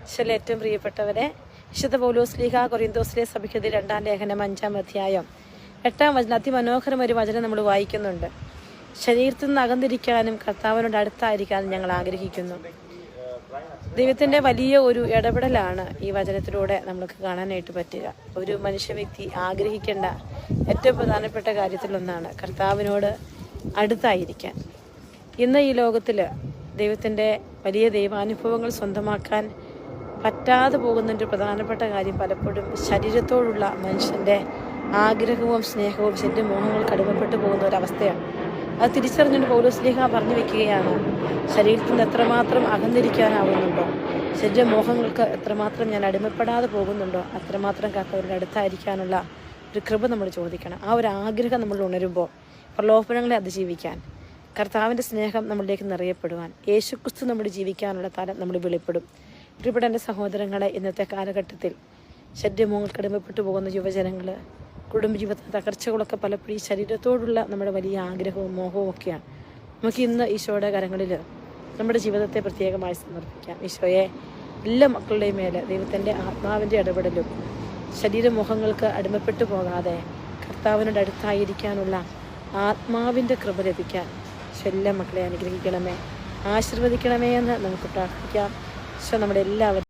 ഈശോയിലെ ഏറ്റവും പ്രിയപ്പെട്ടവരെ, വിശുദ്ധ പൗലോസ്ലീഹ കൊരിന്തോസിലെ സഭയ്ക്കെതിരെ 2-ാം ലേഖനം 5-ാം അധ്യായം 8-ാം വചനം, അതിമനോഹരം ഒരു വചനം നമ്മൾ വായിക്കുന്നുണ്ട്. ശരീരത്തിൽ നിന്ന് അകന്നിരിക്കാനും കർത്താവിനോട് അടുത്തായിരിക്കാനും ഞങ്ങൾ ആഗ്രഹിക്കുന്നു. ദൈവത്തിൻ്റെ വലിയ ഒരു ഇടപെടലാണ് ഈ വചനത്തിലൂടെ നമുക്ക് കാണാനായിട്ട് പറ്റുക. ഒരു മനുഷ്യ വ്യക്തി ആഗ്രഹിക്കേണ്ട ഏറ്റവും പ്രധാനപ്പെട്ട കാര്യത്തിലൊന്നാണ് കർത്താവിനോട് അടുത്തായിരിക്കാൻ. ഇന്ന് ഈ ലോകത്തിൽ ദൈവത്തിൻ്റെ വലിയ ദൈവാനുഭവങ്ങൾ സ്വന്തമാക്കാൻ പറ്റാതെ പോകുന്നതിൻ്റെ പ്രധാനപ്പെട്ട കാര്യം പലപ്പോഴും ശരീരത്തോടുള്ള മനുഷ്യൻ്റെ ആഗ്രഹവും സ്നേഹവും ശരീരമോഹങ്ങൾക്ക് അടിമപ്പെട്ടു പോകുന്ന ഒരവസ്ഥയാണ്. അത് തിരിച്ചറിഞ്ഞുകൊണ്ട് പൗലോസ്ലീഹ പറഞ്ഞു വെക്കുകയാണ്, ശരീരത്തിൽ നിന്ന് എത്രമാത്രം അകന്നിരിക്കാനാവുന്നുണ്ടോ, ശരീരമോഹങ്ങൾക്ക് എത്രമാത്രം ഞാൻ അടിമപ്പെടാതെ പോകുന്നുണ്ടോ, അത്രമാത്രം കർത്താവിൻ്റെ അടുത്തായിരിക്കാനുള്ള ഒരു കൃപ നമ്മൾ ചോദിക്കണം. ആ ഒരു ആഗ്രഹം നമ്മൾ ഉണരുമ്പോൾ പ്രലോഭനങ്ങളെ അതിജീവിക്കാൻ, കർത്താവിൻ്റെ സ്നേഹം നമ്മളിലേക്ക് നിറയപ്പെടുവാൻ, യേശുക്രിസ്തു നമ്മൾ ജീവിക്കാനുള്ള തലം നമ്മൾ വെളിപ്പെടും. പ്രിയപ്പെട്ട എൻ്റെ സഹോദരങ്ങളെ, ഇന്നത്തെ കാലഘട്ടത്തിൽ ശരീരമോഹങ്ങൾക്ക് അടിമപ്പെട്ടു പോകുന്ന യുവജനങ്ങൾ, കുടുംബജീവിതത്തിലെ തകർച്ചകളൊക്കെ പലപ്പോഴും ഈ ശരീരത്തോടുള്ള നമ്മുടെ വലിയ ആഗ്രഹവും മോഹവും ഒക്കെയാണ്. നമുക്ക് ഇന്ന് ഈശോയുടെ കരങ്ങളിൽ നമ്മുടെ ജീവിതത്തെ പ്രത്യേകമായി സമർപ്പിക്കാം. ഈശോയെ, എല്ലാ മക്കളുടെയും മേലെ ദൈവത്തിൻ്റെ ആത്മാവിൻ്റെ ഇടപെടലും ശരീരമോഹങ്ങൾക്ക് അടിമപ്പെട്ടു പോകാതെ കർത്താവിനോട് അടുത്തായിരിക്കാനുള്ള ആത്മാവിൻ്റെ കൃപ ലഭിക്കാൻ എല്ലാ മക്കളെ അനുഗ്രഹിക്കണമേ, ആശീർവദിക്കണമേ എന്ന് നമുക്ക് പ്രാർത്ഥിക്കാം. ഈശോ നമ്മുടെ എല്ലാവരും